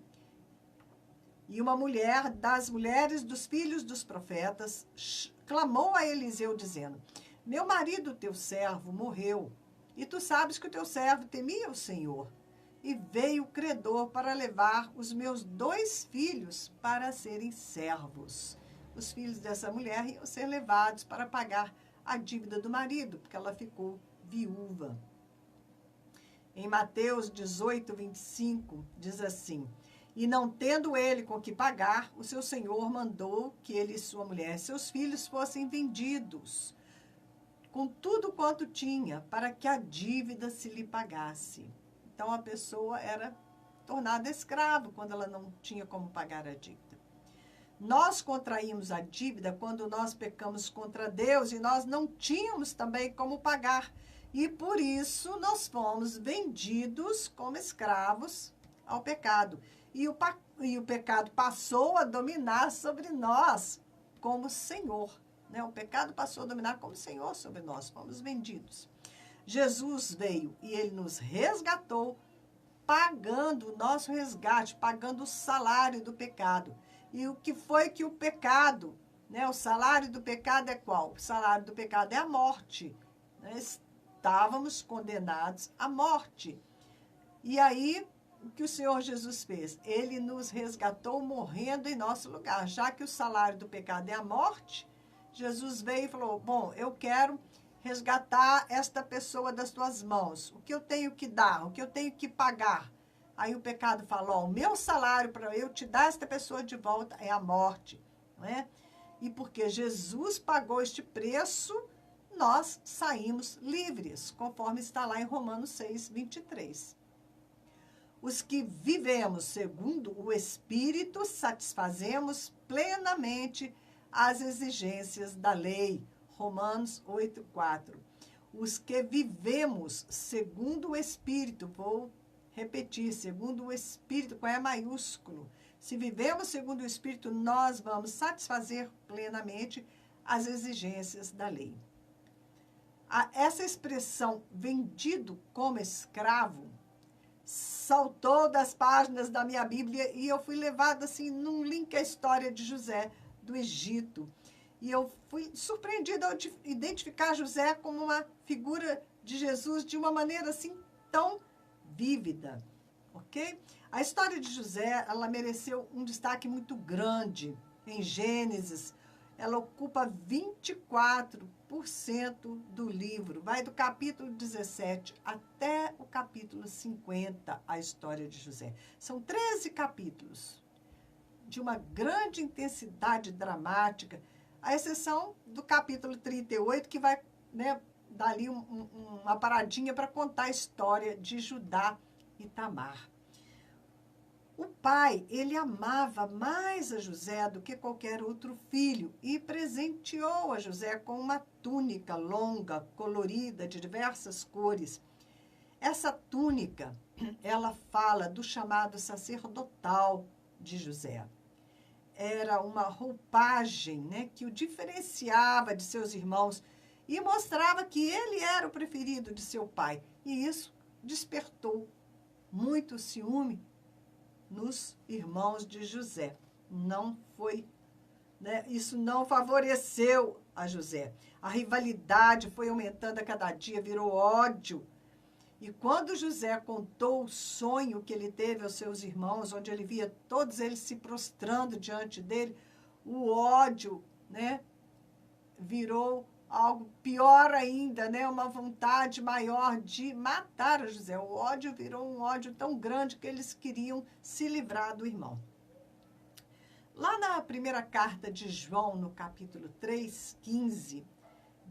e uma mulher das mulheres dos filhos dos profetas clamou a Eliseu dizendo, meu marido, teu servo, morreu, e tu sabes que o teu servo temia o Senhor, e veio o credor para levar os meus 2 filhos para serem servos. Os filhos dessa mulher iam ser levados para pagar a dívida do marido, porque ela ficou viúva. Em Mateus 18:25, diz assim, e não tendo ele com que pagar, o seu senhor mandou que ele e sua mulher e seus filhos fossem vendidos, com tudo quanto tinha, para que a dívida se lhe pagasse. Então, a pessoa era tornada escrava quando ela não tinha como pagar a dívida. Nós contraímos a dívida quando nós pecamos contra Deus e nós não tínhamos também como pagar. E por isso nós fomos vendidos como escravos ao pecado. E o pecado passou a dominar sobre nós como Senhor. Né? O pecado passou a dominar como Senhor sobre nós. Fomos vendidos. Jesus veio e ele nos resgatou, pagando o nosso resgate, pagando o salário do pecado. E o que foi que o pecado, né? O salário do pecado é qual? O salário do pecado é a morte. Né? Estávamos condenados à morte. E aí, o que o Senhor Jesus fez? Ele nos resgatou morrendo em nosso lugar. Já que o salário do pecado é a morte, Jesus veio e falou, bom, eu quero resgatar esta pessoa das tuas mãos. O que eu tenho que dar? O que eu tenho que pagar? Aí o pecado fala, ó, o meu salário para eu te dar esta pessoa de volta é a morte. Não é? E porque Jesus pagou este preço, nós saímos livres, conforme está lá em Romanos 6:23. Os que vivemos segundo o Espírito, satisfazemos plenamente as exigências da lei. Romanos 8:4. Os que vivemos segundo o Espírito, vou repetir, segundo o Espírito, com E maiúsculo. Se vivemos segundo o Espírito, nós vamos satisfazer plenamente as exigências da lei. Essa expressão, vendido como escravo, saltou das páginas da minha Bíblia e eu fui levada assim num link à história de José do Egito. E eu fui surpreendida ao identificar José como uma figura de Jesus de uma maneira assim tão vívida, ok? A história de José, ela mereceu um destaque muito grande em Gênesis. Ela ocupa 24% do livro. Vai do capítulo 17 até o capítulo 50, a história de José. São 13 capítulos de uma grande intensidade dramática, à exceção do capítulo 38, que vai, né, dar ali uma paradinha para contar a história de Judá e Tamar. O pai, ele amava mais a José do que qualquer outro filho e presenteou a José com uma túnica longa, colorida, de diversas cores. Essa túnica, ela fala do chamado sacerdotal de José. Era uma roupagem, né, que o diferenciava de seus irmãos e mostrava que ele era o preferido de seu pai. E isso despertou muito ciúme nos irmãos de José. Não foi, né, isso não favoreceu a José. A rivalidade foi aumentando a cada dia, virou ódio. E quando José contou o sonho que ele teve aos seus irmãos, onde ele via todos eles se prostrando diante dele, o ódio, né, virou algo pior ainda, né, uma vontade maior de matar a José. O ódio virou um ódio tão grande que eles queriam se livrar do irmão. Lá na primeira carta de João, no capítulo 3:15,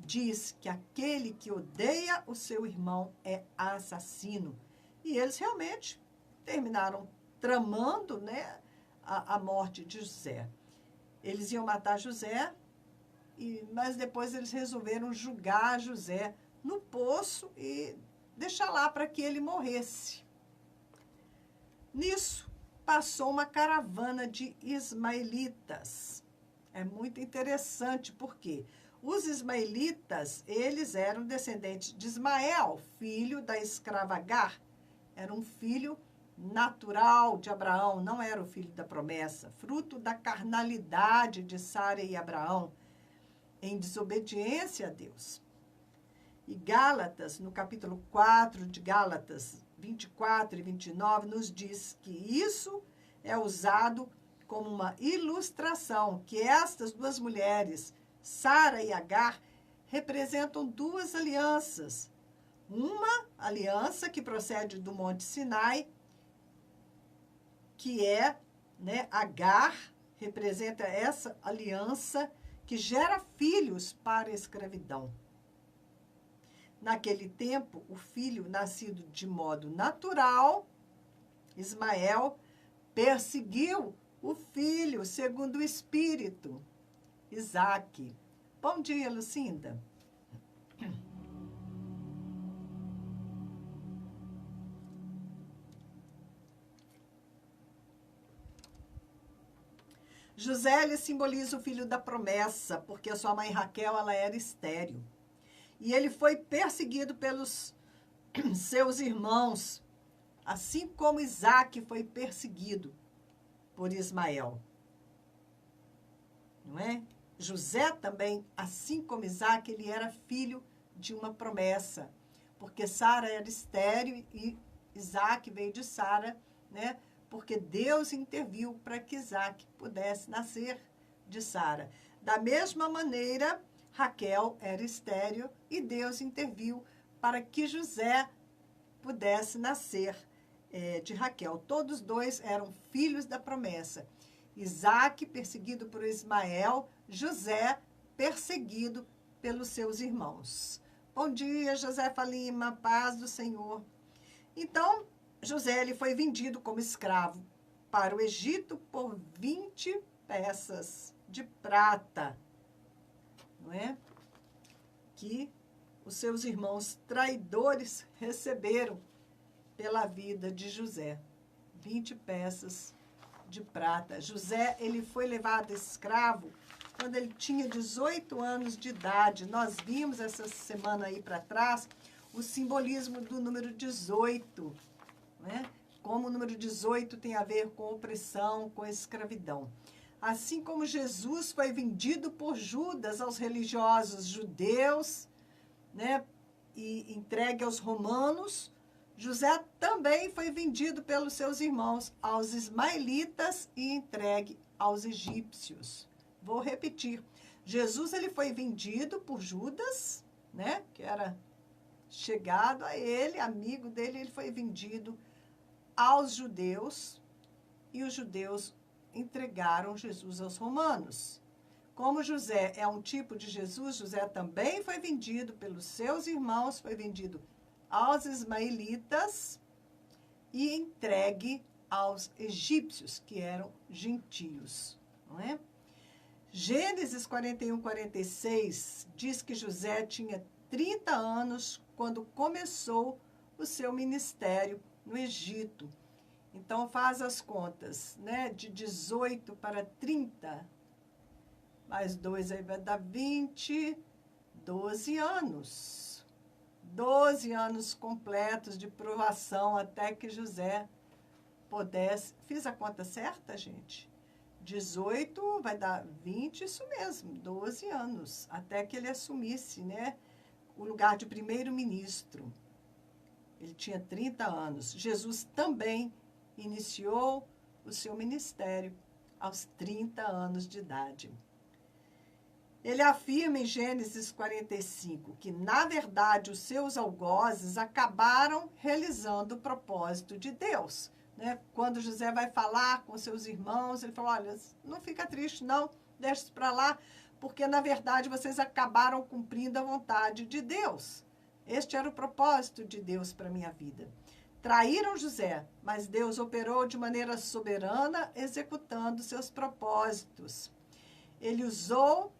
diz que aquele que odeia o seu irmão é assassino. E eles realmente terminaram tramando, né, a morte de José. Eles iam matar José, mas depois eles resolveram julgar José no poço e deixar lá para que ele morresse. Nisso, passou uma caravana de ismaelitas. É muito interessante porque os ismaelitas, eles eram descendentes de Ismael, filho da escrava Agar. Era um filho natural de Abraão, não era o filho da promessa, fruto da carnalidade de Sara e Abraão, em desobediência a Deus. E Gálatas, no capítulo 4 de Gálatas, 24 e 29, nos diz que isso é usado como uma ilustração, que estas duas mulheres, Sara e Agar, representam duas alianças. Uma aliança que procede do Monte Sinai, que é, né, Agar, representa essa aliança que gera filhos para a escravidão. Naquele tempo, o filho nascido de modo natural, Ismael, perseguiu o filho segundo o Espírito, Isaque. Bom dia, Lucinda. José, ele simboliza o filho da promessa, porque a sua mãe Raquel, ela era estéril. E ele foi perseguido pelos seus irmãos, assim como Isaque foi perseguido por Ismael. Não é? José também, assim como Isaque, ele era filho de uma promessa, porque Sara era estéril e Isaque veio de Sara, né? Porque Deus interviu para que Isaque pudesse nascer de Sara. Da mesma maneira, Raquel era estéril e Deus interviu para que José pudesse nascer de Raquel. Todos dois eram filhos da promessa. Isaque perseguido por Ismael, José perseguido pelos seus irmãos. Bom dia, Josefa Lima, paz do Senhor. Então, José, ele foi vendido como escravo para o Egito por 20 peças de prata, não é? Que os seus irmãos traidores receberam pela vida de José. 20 peças de prata. José, ele foi levado escravo quando ele tinha 18 anos de idade. Nós vimos essa semana aí para trás o simbolismo do número 18, né? Como o número 18 tem a ver com opressão, com escravidão. Assim como Jesus foi vendido por Judas aos religiosos judeus, né, e entregue aos romanos, José também foi vendido pelos seus irmãos aos ismaelitas e entregue aos egípcios. Vou repetir. Jesus, ele foi vendido por Judas, né, que era chegado a ele, amigo dele, ele foi vendido aos judeus e os judeus entregaram Jesus aos romanos. Como José é um tipo de Jesus, José também foi vendido pelos seus irmãos, foi vendido aos ismaelitas e entregue aos egípcios, que eram gentios, não é? Gênesis 41, 46 diz que José tinha 30 anos quando começou o seu ministério no Egito. Então, faz as contas, né? De 18 para 30, mais 2 aí vai dar 20, 12 anos. 12 anos completos de provação até que José pudesse... Fiz a conta certa, gente? 18 vai dar 20, isso mesmo, 12 anos, até que ele assumisse, né, o lugar de primeiro-ministro. Ele tinha 30 anos. Jesus também iniciou o seu ministério aos 30 anos de idade. Ele afirma em Gênesis 45 que, na verdade, os seus algozes acabaram realizando o propósito de Deus. Né? Quando José vai falar com seus irmãos, ele falou, olha, não fica triste não, deixa isso para lá, porque, na verdade, vocês acabaram cumprindo a vontade de Deus. Este era o propósito de Deus para a minha vida. Traíram José, mas Deus operou de maneira soberana, executando seus propósitos. Ele usou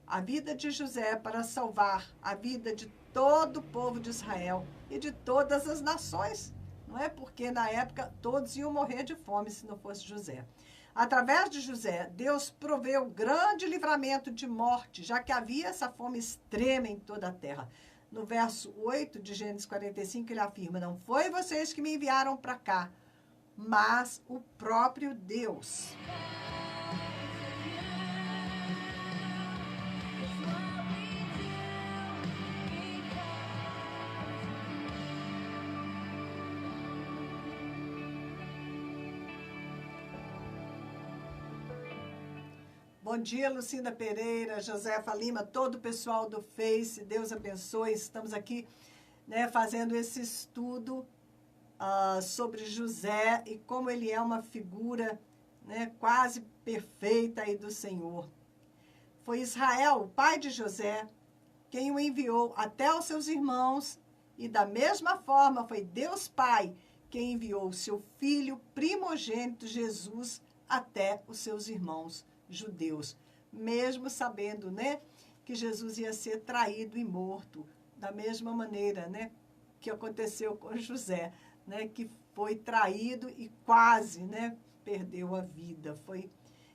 a vida de José para salvar a vida de todo o povo de Israel e de todas as nações. Não é? Porque, na época, todos iam morrer de fome se não fosse José. Através de José, Deus proveu grande livramento de morte, já que havia essa fome extrema em toda a terra. No verso 8 de Gênesis 45, ele afirma, não foi vocês que me enviaram para cá, mas o próprio Deus. Bom dia, Lucinda Pereira, Josefa Lima, todo o pessoal do Face, Deus abençoe. Estamos aqui, né, fazendo esse estudo sobre José e como ele é uma figura, né, quase perfeita aí do Senhor. Foi Israel, o pai de José, quem o enviou até os seus irmãos e da mesma forma foi Deus Pai quem enviou o seu filho primogênito Jesus até os seus irmãos judeus, mesmo sabendo, né, que Jesus ia ser traído e morto, da mesma maneira, né, que aconteceu com José, né, que foi traído e quase, né, perdeu a vida, foi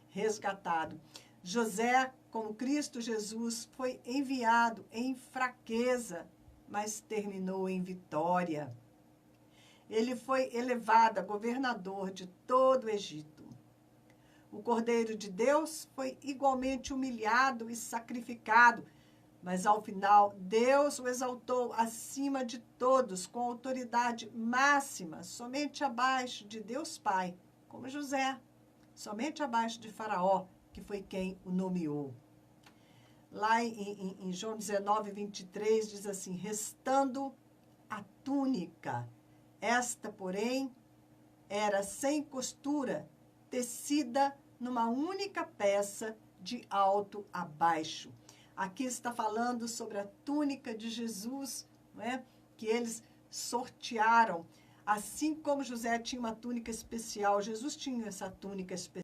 resgatado. José, como Cristo Jesus, foi enviado em fraqueza, mas terminou em vitória. Ele foi elevado a governador de todo o Egito. O Cordeiro de Deus foi igualmente humilhado e sacrificado, mas ao final Deus o exaltou acima de todos, com autoridade máxima, somente abaixo de Deus Pai, como José, somente abaixo de Faraó, que foi quem o nomeou. Lá em João 19, 23, diz assim, restando a túnica, esta, porém, era sem costura, tecida numa única peça de alto a baixo. Aqui está falando sobre a túnica de Jesus, não é? Que eles sortearam. Assim como José tinha uma túnica especial, Jesus tinha essa túnica especial.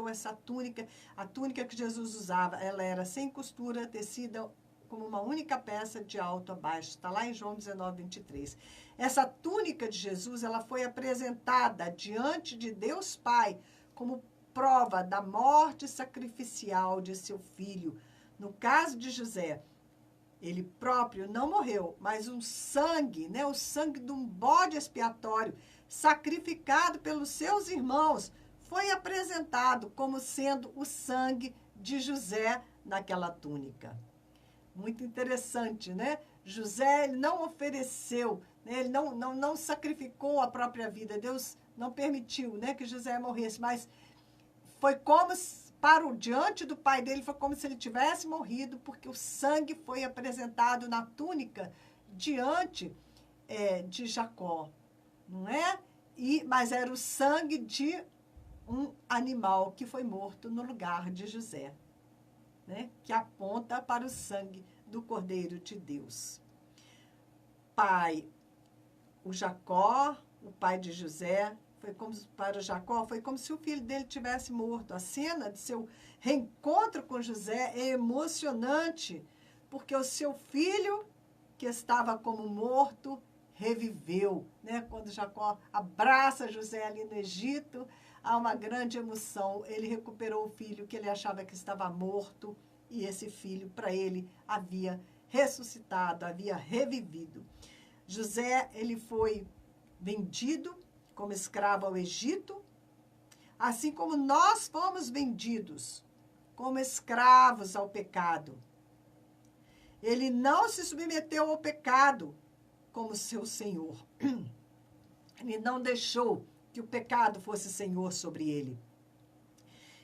Essa túnica, a túnica que Jesus usava, ela era sem costura, tecida como uma única peça de alto a baixo. Está lá em João 19, 23. Essa túnica de Jesus, ela foi apresentada diante de Deus Pai como prova da morte sacrificial de seu filho. No caso de José, ele próprio não morreu, mas um sangue, né, o sangue de um bode expiatório, sacrificado pelos seus irmãos, foi apresentado como sendo o sangue de José naquela túnica. Muito interessante, né? José, ele não ofereceu, né? Ele não sacrificou a própria vida. Deus não permitiu, né, que José morresse, mas foi como, diante do pai dele, foi como se ele tivesse morrido, porque o sangue foi apresentado na túnica diante de Jacó, não é? Mas era o sangue de um animal que foi morto no lugar de José, né? Que aponta para o sangue do Cordeiro de Deus. O Jacó, o pai de José, para Jacó, foi como se o filho dele tivesse morto. A cena de seu reencontro com José é emocionante, porque o seu filho, que estava como morto, reviveu, né? Quando Jacó abraça José ali no Egito, há uma grande emoção. Ele recuperou o filho que ele achava que estava morto, e esse filho, para ele, havia ressuscitado, havia revivido. José, ele foi vendido como escravo ao Egito, assim como nós fomos vendidos como escravos ao pecado. Ele não se submeteu ao pecado como seu senhor. Ele não deixou que o pecado fosse senhor sobre ele.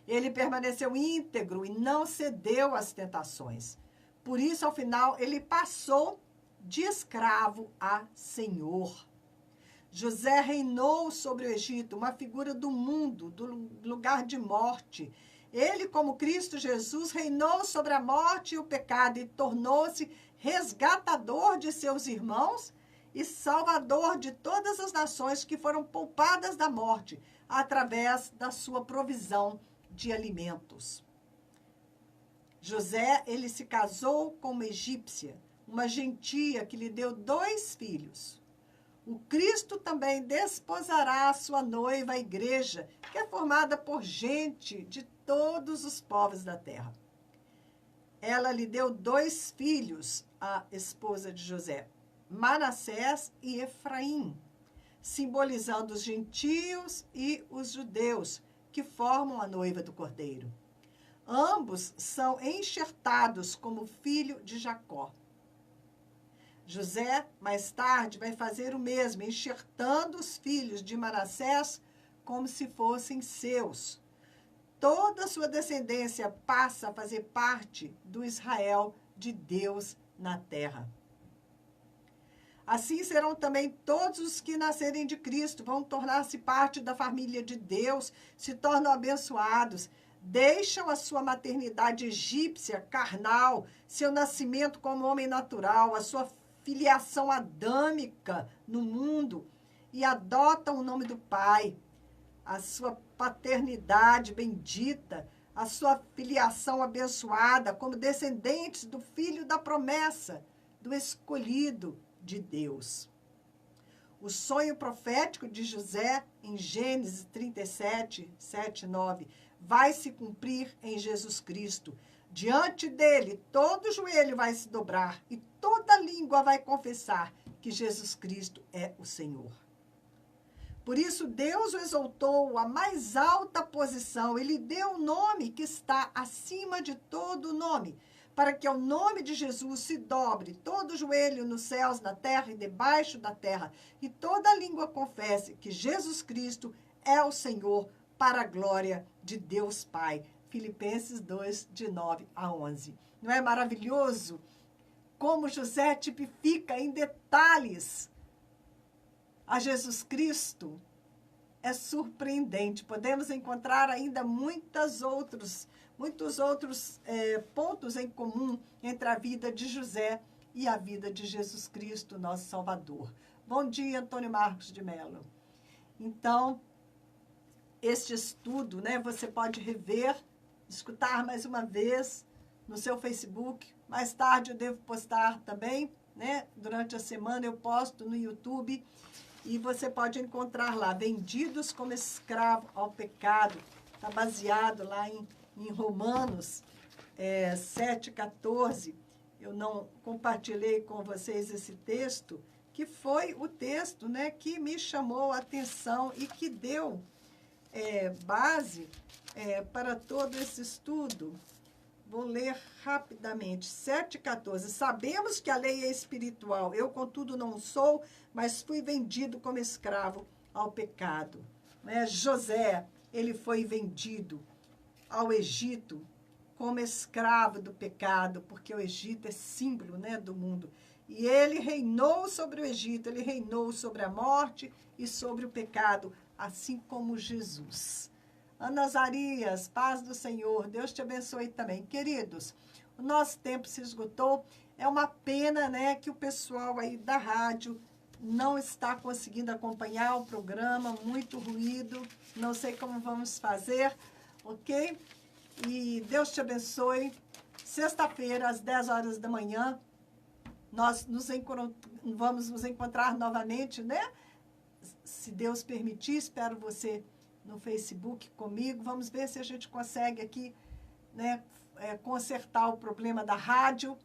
Ele permaneceu íntegro e não cedeu às tentações. Por isso, ao final, ele passou de escravo a senhor. José reinou sobre o Egito, uma figura do mundo, do lugar de morte. Ele, como Cristo Jesus, reinou sobre a morte e o pecado e tornou-se resgatador de seus irmãos e salvador de todas as nações que foram poupadas da morte através da sua provisão de alimentos. José, ele se casou com uma egípcia, uma gentia que lhe deu 2 filhos. O Cristo também desposará a sua noiva, a igreja, que é formada por gente de todos os povos da terra. Ela lhe deu 2 filhos, a esposa de José, Manassés e Efraim, simbolizando os gentios e os judeus, que formam a noiva do Cordeiro. Ambos são enxertados como filho de Jacó. José, mais tarde, vai fazer o mesmo, enxertando os filhos de Manassés como se fossem seus. Toda a sua descendência passa a fazer parte do Israel de Deus na terra. Assim serão também todos os que nascerem de Cristo, vão tornar-se parte da família de Deus, se tornam abençoados, deixam a sua maternidade egípcia, carnal, seu nascimento como homem natural, a sua filiação adâmica no mundo e adotam o nome do Pai, a sua paternidade bendita, a sua filiação abençoada como descendentes do Filho da promessa, do escolhido de Deus. O sonho profético de José, em Gênesis 37, 7 e 9, vai se cumprir em Jesus Cristo. Diante dele, todo joelho vai se dobrar e toda língua vai confessar que Jesus Cristo é o Senhor. Por isso, Deus o exaltou à mais alta posição. Ele deu um nome que está acima de todo nome, para que ao nome de Jesus se dobre todo joelho nos céus, na terra e debaixo da terra, e toda língua confesse que Jesus Cristo é o Senhor, para a glória de Deus Pai. Filipenses 2, de 9 a 11. Não é maravilhoso como José tipifica em detalhes a Jesus Cristo? É surpreendente. Podemos encontrar ainda muitos outros pontos em comum entre a vida de José e a vida de Jesus Cristo, nosso Salvador. Bom dia, Antônio Marcos de Mello. Então, este estudo, né, você pode rever, escutar mais uma vez no seu Facebook. Mais tarde eu devo postar também, né? Durante a semana eu posto no YouTube e você pode encontrar lá, Vendidos como Escravo ao Pecado. Está baseado lá em Romanos 7,14. Eu não compartilhei com vocês esse texto, que foi o texto, né, que me chamou a atenção e que deu base para todo esse estudo. Vou ler rapidamente. 7,14. Sabemos que a lei é espiritual. Eu, contudo, não sou, mas fui vendido como escravo ao pecado. José, ele foi vendido ao Egito como escravo do pecado, porque o Egito é símbolo, né, do mundo. E ele reinou sobre o Egito, ele reinou sobre a morte e sobre o pecado, assim como Jesus. Ana Zarias, paz do Senhor, Deus te abençoe também. Queridos, o nosso tempo se esgotou. É uma pena, né, que o pessoal aí da rádio não está conseguindo acompanhar o programa, muito ruído, não sei como vamos fazer, ok? E Deus te abençoe. Sexta-feira, às 10 horas da manhã, nós vamos nos encontrar novamente, né? Se Deus permitir, espero você no Facebook comigo. Vamos ver se a gente consegue aqui, né, consertar o problema da rádio,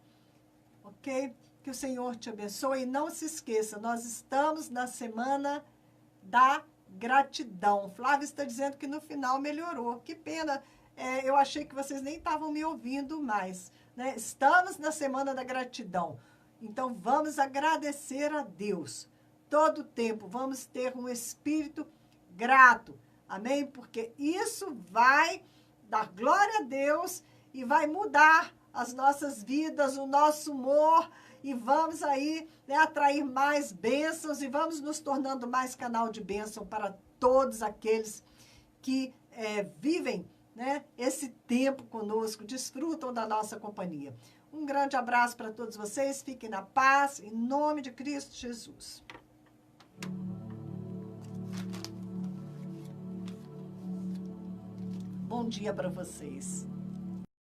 ok? Que o Senhor te abençoe. E não se esqueça, nós estamos na semana da gratidão. Flávia está dizendo que no final melhorou. Que pena, eu achei que vocês nem estavam me ouvindo mais, né? Estamos na semana da gratidão. Então, vamos agradecer a Deus. Todo o tempo, vamos ter um espírito grato. Amém? Porque isso vai dar glória a Deus e vai mudar as nossas vidas, o nosso humor, e vamos aí, né, atrair mais bênçãos e vamos nos tornando mais canal de bênção para todos aqueles que vivem, né, esse tempo conosco, desfrutam da nossa companhia. Um grande abraço para todos vocês, fiquem na paz, em nome de Cristo Jesus. Bom dia para vocês.